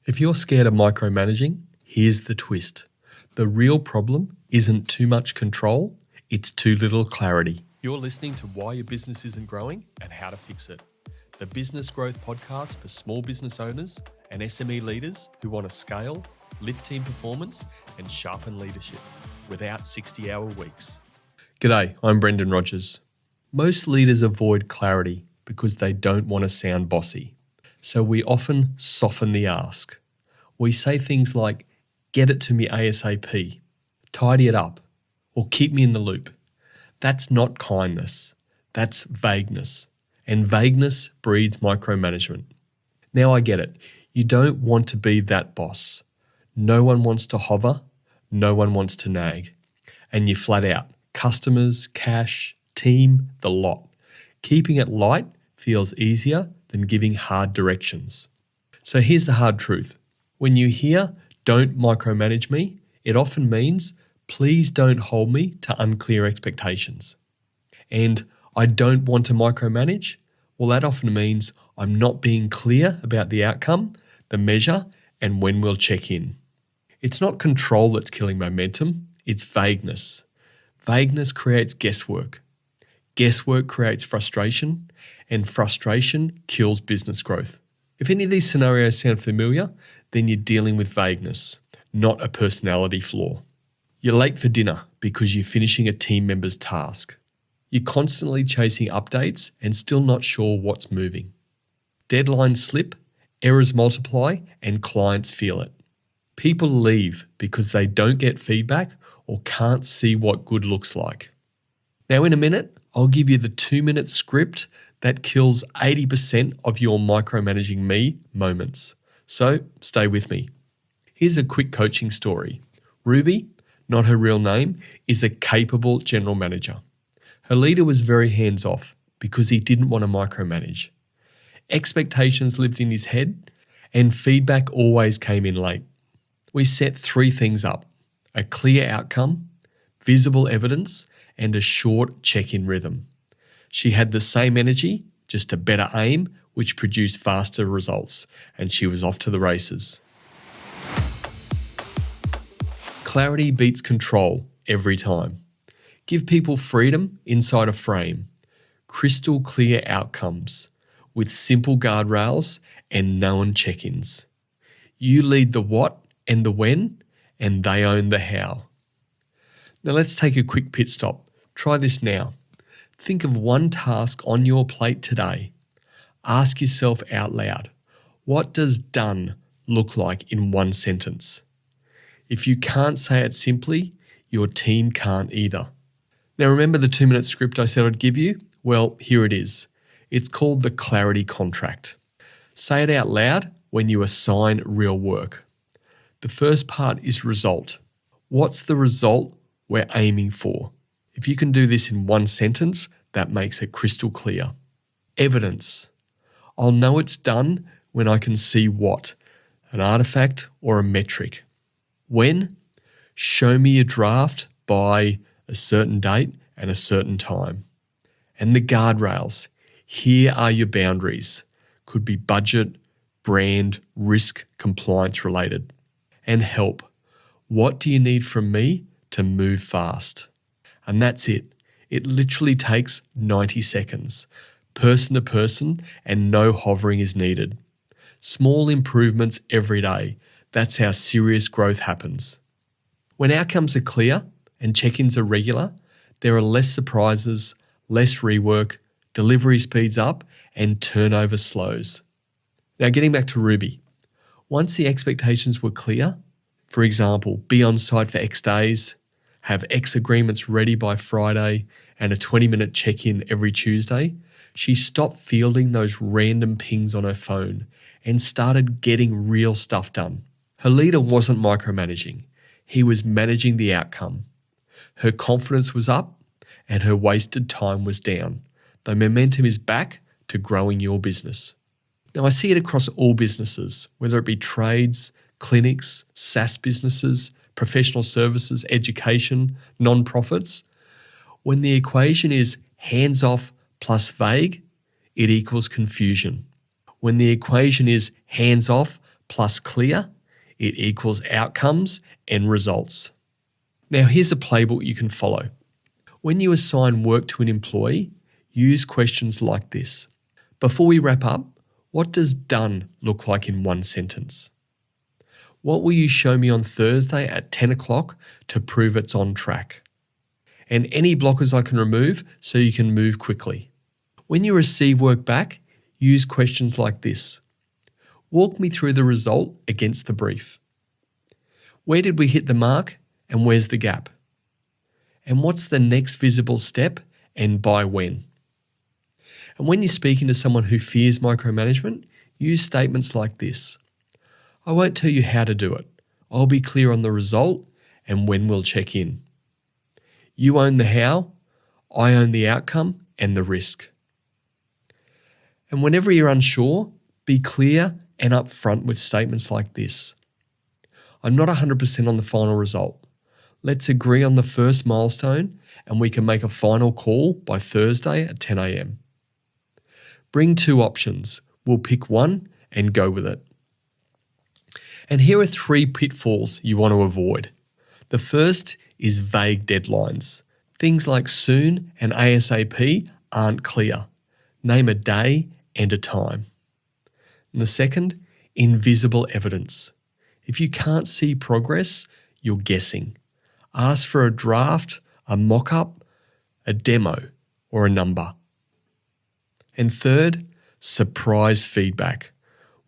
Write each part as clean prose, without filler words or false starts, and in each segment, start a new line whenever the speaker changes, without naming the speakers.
If you're scared of micromanaging, here's the twist. The real problem isn't too much control, it's too little clarity. You're listening to Why Your Business Isn't Growing and How to Fix It, the business growth podcast for small business owners and SME leaders who want to scale, lift team performance, and sharpen leadership without 60-hour weeks. G'day, I'm Brendan Rogers. Most leaders avoid clarity because they don't want to sound bossy. So we often soften the ask. We say things like, get it to me ASAP, tidy it up, or keep me in the loop. That's not kindness, that's vagueness. And vagueness breeds micromanagement. Now I get it, you don't want to be that boss. No one wants to hover, no one wants to nag. And you flat out, customers, cash, team, the lot. Keeping it light feels easier than giving hard directions. So here's the hard truth. When you hear, don't micromanage me, it often means, please don't hold me to unclear expectations. And I don't want to micromanage, well, that often means I'm not being clear about the outcome, the measure, and when we'll check in. It's not control that's killing momentum, it's vagueness. Vagueness creates guesswork. Guesswork creates frustration, and frustration kills business growth. If any of these scenarios sound familiar, then you're dealing with vagueness, not a personality flaw. You're late for dinner because you're finishing a team member's task. You're constantly chasing updates and still not sure what's moving. Deadlines slip, errors multiply, and clients feel it. People leave because they don't get feedback or can't see what good looks like. Now in a minute, I'll give you the 2-minute script that kills 80% of your micromanaging me moments. So stay with me. Here's a quick coaching story. Ruby, not her real name, is a capable general manager. Her leader was very hands-off because he didn't want to micromanage. Expectations lived in his head and feedback always came in late. We set 3 things up: a clear outcome, visible evidence, and a short check-in rhythm. She had the same energy, just a better aim, which produced faster results, and she was off to the races. Clarity beats control every time. Give people freedom inside a frame, crystal clear outcomes with simple guardrails and known check-ins. You lead the what and the when, and they own the how. Now let's take a quick pit stop. Try this now. Think of one task on your plate today. Ask yourself out loud, what does done look like in one sentence? If you can't say it simply, your team can't either. Now remember the 2-minute script I said I'd give you? Well, here it is. It's called the clarity contract. Say it out loud when you assign real work. The first part is result. What's the result we're aiming for? If you can do this in one sentence, that makes it crystal clear. Evidence. I'll know it's done when I can see what, an artifact or a metric. When? Show me a draft by a certain date and a certain time. And the guardrails. Here are your boundaries. Could be budget, brand, risk, compliance related. And help. What do you need from me to move fast? And that's it. It literally takes 90 seconds, person to person, and no hovering is needed. Small improvements every day. That's how serious growth happens. When outcomes are clear and check-ins are regular, there are less surprises, less rework, delivery speeds up, and turnover slows. Now getting back to Ruby. Once the expectations were clear, for example, be on site for X days, have X agreements ready by Friday, and a 20-minute check-in every Tuesday, she stopped fielding those random pings on her phone and started getting real stuff done. Her leader wasn't micromanaging. He was managing the outcome. Her confidence was up and her wasted time was down. The momentum is back to growing your business. Now, I see it across all businesses, whether it be trades, clinics, SaaS businesses, professional services, education, non-profits. When the equation is hands-off plus vague, it equals confusion. When the equation is hands-off plus clear, it equals outcomes and results. Now here's a playbook you can follow. When you assign work to an employee, use questions like this. Before we wrap up, what does done look like in one sentence? What will you show me on Thursday at 10 o'clock to prove it's on track? And any blockers I can remove so you can move quickly. When you receive work back, use questions like this. Walk me through the result against the brief. Where did we hit the mark and where's the gap? And what's the next visible step and by when? And when you're speaking to someone who fears micromanagement, use statements like this. I won't tell you how to do it. I'll be clear on the result and when we'll check in. You own the how, I own the outcome and the risk. And whenever you're unsure, be clear and upfront with statements like this. I'm not 100% on the final result. Let's agree on the first milestone and we can make a final call by Thursday at 10 a.m. Bring two options. We'll pick one and go with it. And here are 3 pitfalls you want to avoid. The first is vague deadlines. Things like soon and ASAP aren't clear. Name a day and a time. And the second, invisible evidence. If you can't see progress, you're guessing. Ask for a draft, a mock-up, a demo, or a number. And third, surprise feedback.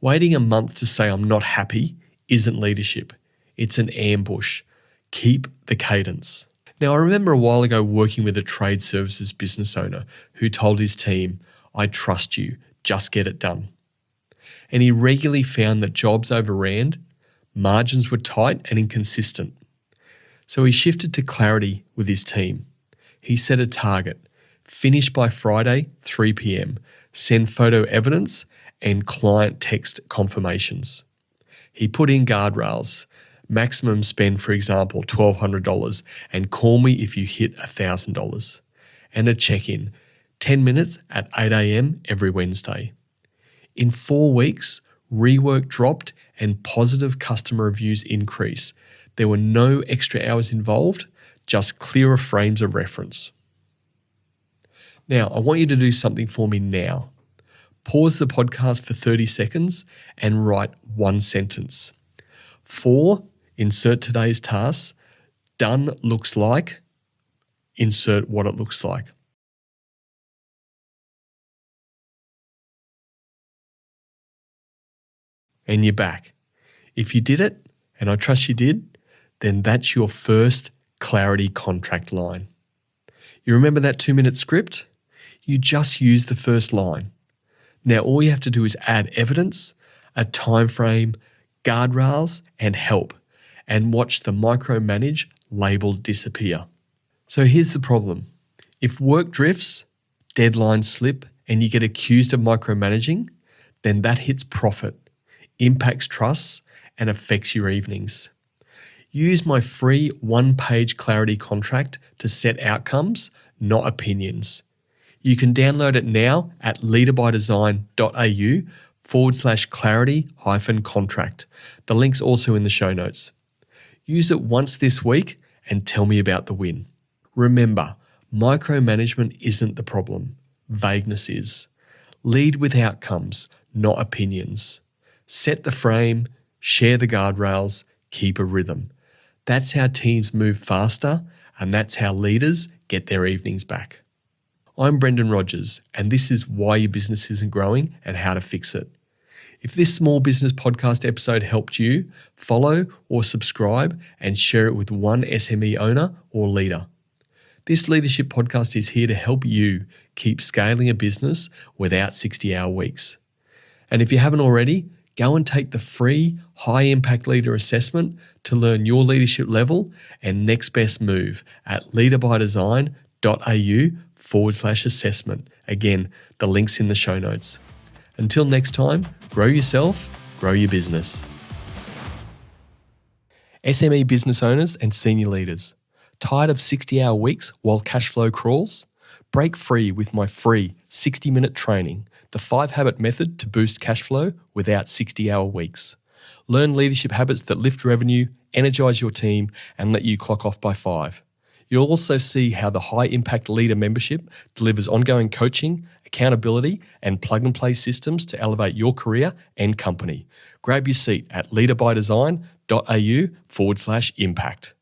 Waiting a month to say I'm not happy isn't leadership. It's an ambush. Keep the cadence. Now, I remember a while ago working with a trade services business owner who told his team, I trust you, just get it done. And he regularly found that jobs overran, margins were tight and inconsistent. So he shifted to clarity with his team. He set a target, finish by Friday, 3 p.m, send photo evidence and client text confirmations. He put in guardrails, maximum spend, for example, $1,200, and call me if you hit $1,000. And a check-in, 10 minutes at 8 a.m. every Wednesday. In 4 weeks, rework dropped and positive customer reviews increased. There were no extra hours involved, just clearer frames of reference. Now, I want you to do something for me now. Pause the podcast for 30 seconds and write one sentence. For, insert today's tasks, done looks like, insert what it looks like. And you're back. If you did it, and I trust you did, then that's your first clarity contract line. You remember that 2-minute script? You just use the first line. Now all you have to do is add evidence, a time frame, guardrails, and help, and watch the micromanage label disappear. So here's the problem. If work drifts, deadlines slip, and you get accused of micromanaging, then that hits profit, impacts trust, and affects your evenings. Use my free 1-page clarity contract to set outcomes, not opinions. You can download it now at leaderbydesign.au/clarity-contract. The link's also in the show notes. Use it once this week and tell me about the win. Remember, micromanagement isn't the problem. Vagueness is. Lead with outcomes, not opinions. Set the frame, share the guardrails, keep a rhythm. That's how teams move faster, and that's how leaders get their evenings back. I'm Brendan Rogers, and this is Why Your Business Isn't Growing and How to Fix It. If this small business podcast episode helped you, follow or subscribe and share it with one SME owner or leader. This leadership podcast is here to help you keep scaling a business without 60-hour weeks. And if you haven't already, go and take the free High Impact Leader Assessment to learn your leadership level and next best move at leaderbydesign.au/assessment. Again, the link's in the show notes. Until next time, grow yourself, grow your business. SME business owners and senior leaders, tired of 60-hour weeks while cash flow crawls? Break free with my free 60-minute training, the 5-Habit Method to Boost Cash Flow Without 60-Hour Weeks. Learn leadership habits that lift revenue, energize your team, and let you clock off by 5. You'll also see how the High Impact Leader membership delivers ongoing coaching, accountability, and plug-and-play systems to elevate your career and company. Grab your seat at leaderbydesign.au/impact.